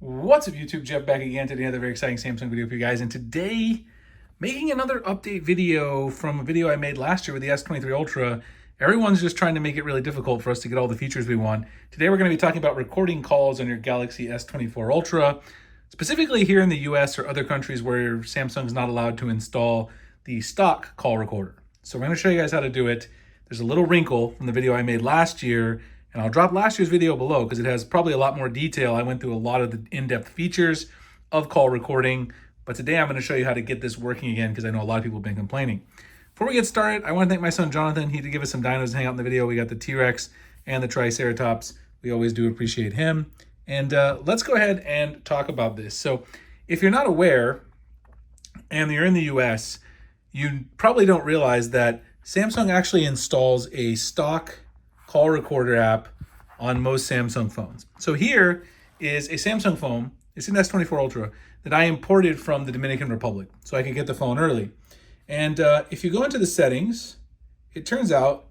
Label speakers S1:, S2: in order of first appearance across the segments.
S1: What's up YouTube, Jeff back again today, another very exciting Samsung video for you guys. And today, making another update video from a video I made last year with the S23 Ultra. Everyone's just trying to make it really difficult for us to get all the features we want. Today we're going to be talking about recording calls on your Galaxy S24 Ultra, specifically here in the US or other countries where Samsung's not allowed to install the stock call recorder. So we're going to show you guys how to do it. There's a little wrinkle from the video I made last year, and I'll drop last year's video below because it has probably a lot more detail. I went through a lot of the in-depth features of call recording, but today I'm going to show you how to get this working again because I know a lot of people have been complaining. Before we get started, I want to thank my son Jonathan. He did give us some dinos to hang out in the video. We got the T-Rex and the Triceratops. We always do appreciate him. And let's go ahead and talk about this. So if you're not aware and you're in the US, you probably don't realize that Samsung actually installs a stock call recorder app on most Samsung phones. So here is a Samsung phone, it's an S24 Ultra, that I imported from the Dominican Republic so I could get the phone early. And if you go into the settings, it turns out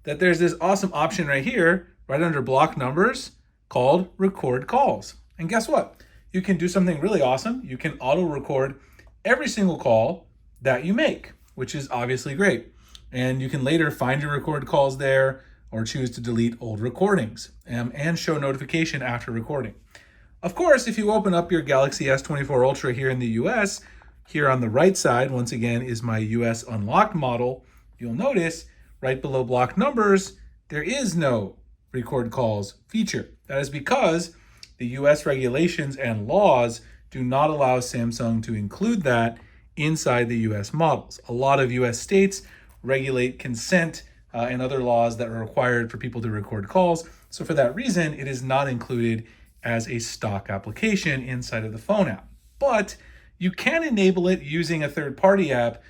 S1: that there's this awesome option right here, right under block numbers, called record calls. And guess what? You can do something really awesome. You can auto record every single call that you make, which is obviously great. And you can later find your record calls there or choose to delete old recordings and show notification after recording. Of course, if you open up your Galaxy S24 Ultra here in the US, here on the right side, once again, is my US unlocked model. You'll notice right below block numbers, there is no record calls feature. That is because the US regulations and laws do not allow Samsung to include that inside the US models. A lot of US states regulate consent and other laws that are required for people to record calls. So for that reason, it is not included as a stock application inside of the phone app. But you can enable it using a third-party app.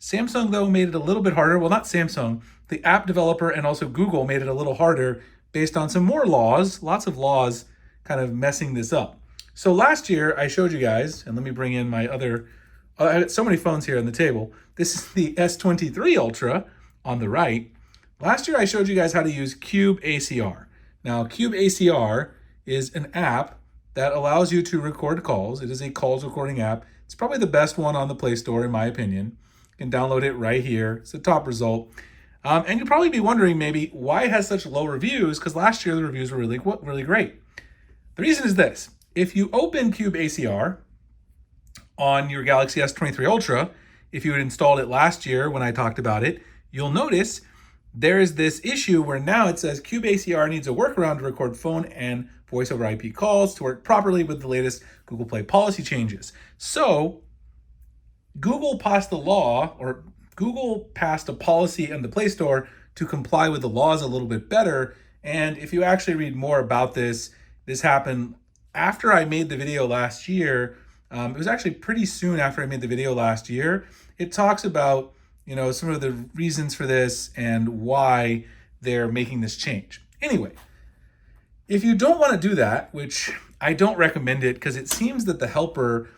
S1: Samsung, though, made it a little bit harder. Well, not Samsung. The app developer and also Google made it a little harder based on some more laws, lots of laws kind of messing this up. So last year, I showed you guys, and let me bring in my other, I got so many phones here on the table. This is the S23 Ultra on the right. Last year, I showed you guys how to use Cube ACR. Now, Cube ACR is an app that allows you to record calls. It is a calls recording app. It's probably the best one on the Play Store, in my opinion. You can download it right here. It's the top result. And you'll probably be wondering maybe why it has such low reviews, because last year the reviews were really great. The reason is this. If you open Cube ACR on your Galaxy S23 Ultra, if you had installed it last year when I talked about it, you'll notice there is this issue where now it says Cube ACR needs a workaround to record phone and voice over IP calls to work properly with the latest Google Play policy changes. So Google passed a law, or Google passed a policy in the Play Store to comply with the laws a little bit better. And if you actually read more about this, this happened after I made the video last year. It was actually pretty soon after I made the video last year. It talks about some of the reasons for this and why they're making this change. Anyway, if you don't want to do that, which I don't recommend it because it seems that the helper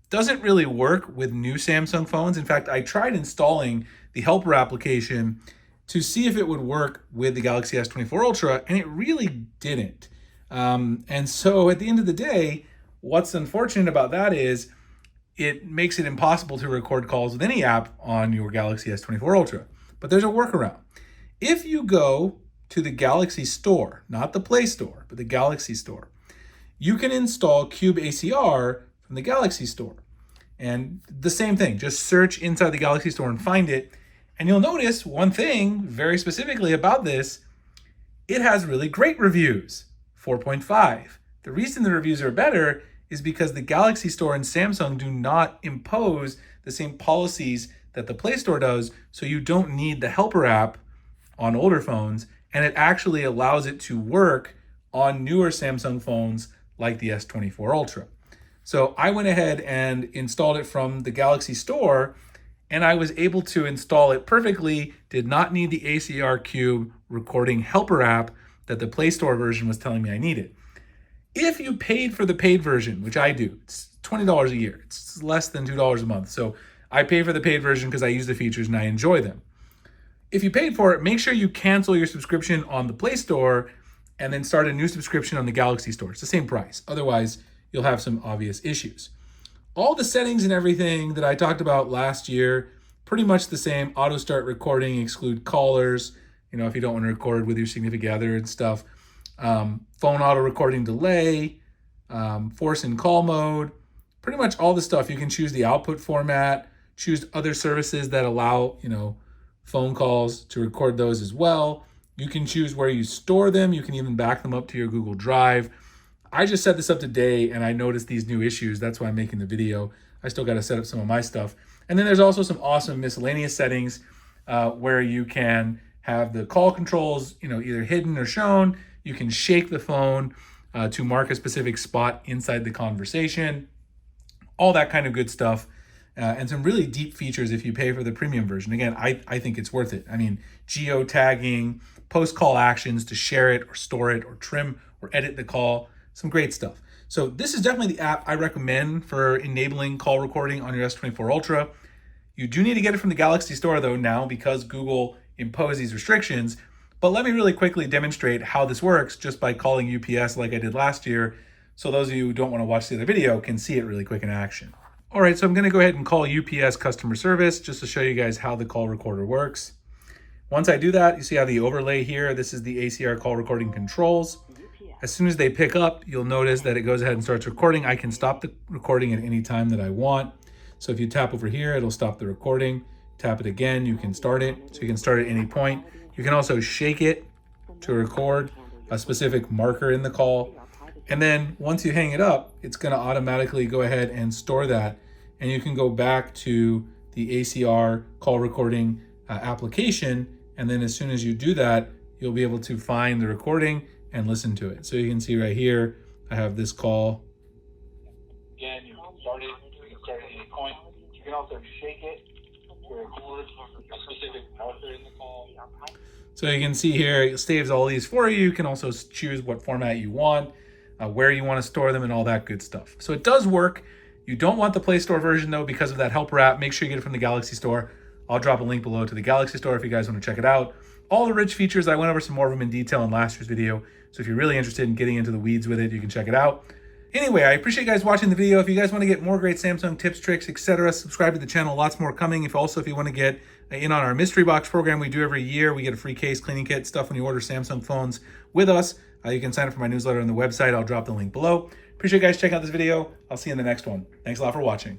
S1: doesn't really work with new Samsung phones. In fact, I tried installing the helper application to see if it would work with the Galaxy S24 Ultra, and it really didn't. And so at the end of the day, what's unfortunate about that is it makes it impossible to record calls with any app on your Galaxy S24 Ultra. But there's a workaround. If you go to the Galaxy Store, not the Play Store, but the Galaxy Store, you can install Cube ACR from the Galaxy Store. And the same thing, just search inside the Galaxy Store and find it. And you'll notice one thing very specifically about this, it has really great reviews, 4.5. The reason the reviews are better is because the Galaxy Store and Samsung do not impose the same policies that the Play Store does, so you don't need the helper app on older phones, and it actually allows it to work on newer Samsung phones like the S24 Ultra. So I went ahead and installed it from the Galaxy Store, and I was able to install it perfectly, did not need the ACR Cube recording helper app that the Play Store version was telling me I needed. If you paid for the paid version, which I do, it's $20 a year. It's less than $2 a month. So I pay for the paid version because I use the features and I enjoy them. If you paid for it, make sure you cancel your subscription on the Play Store and then start a new subscription on the Galaxy Store. It's the same price. Otherwise, you'll have some obvious issues. All the settings and everything that I talked about last year, pretty much the same. Auto start recording, exclude callers, if you don't want to record with your significant other and stuff. Phone auto recording delay, force in call mode, pretty much all the stuff. You can choose the output format, choose other services that allow, phone calls to record those as well. You can choose where you store them. You can even back them up to your Google Drive. I just set this up today and I noticed these new issues. That's why I'm making the video. I still got to set up some of my stuff. And then there's also some awesome miscellaneous settings where you can have the call controls, either hidden or shown. You can shake the phone to mark a specific spot inside the conversation. All that kind of good stuff. And some really deep features if you pay for the premium version. Again, I think it's worth it. I mean, geo-tagging, post-call actions to share it or store it or trim or edit the call. Some great stuff. So this is definitely the app I recommend for enabling call recording on your S24 Ultra. You do need to get it from the Galaxy Store though now because Google imposed these restrictions. But let me really quickly demonstrate how this works just by calling UPS like I did last year. So those of you who don't want to watch the other video can see it really quick in action. All right, so I'm gonna go ahead and call UPS customer service just to show you guys how the call recorder works. Once I do that, you see how the overlay here, this is the ACR call recording controls. As soon as they pick up, you'll notice that it goes ahead and starts recording. I can stop the recording at any time that I want. So if you tap over here, it'll stop the recording. Tap it again, you can start it. So you can start at any point. You can also shake it to record a specific marker in the call. And then once you hang it up, it's gonna automatically go ahead and store that. And you can go back to the ACR call recording application. And then as soon as you do that, you'll be able to find the recording and listen to it. So you can see right here, I have this call. Again, you can start it at any point. You can also shake it to record a specific marker in the call. So you can see here, it saves all these for you. You can also choose what format you want, where you want to store them and all that good stuff. So it does work. You don't want the Play Store version though because of that helper app. Make sure you get it from the Galaxy Store. I'll drop a link below to the Galaxy Store if you guys want to check it out. All the rich features, I went over some more of them in detail in last year's video. So if you're really interested in getting into the weeds with it, you can check it out. Anyway, I appreciate you guys watching the video. If you guys want to get more great Samsung tips, tricks, etc., subscribe to the channel. Lots more coming. If you want to get in on our mystery box program we do every year, we get a free case, cleaning kit, stuff when you order Samsung phones with us. You can sign up for my newsletter on the website. I'll drop the link below. Appreciate you guys checking out this video. I'll see you in the next one. Thanks a lot for watching.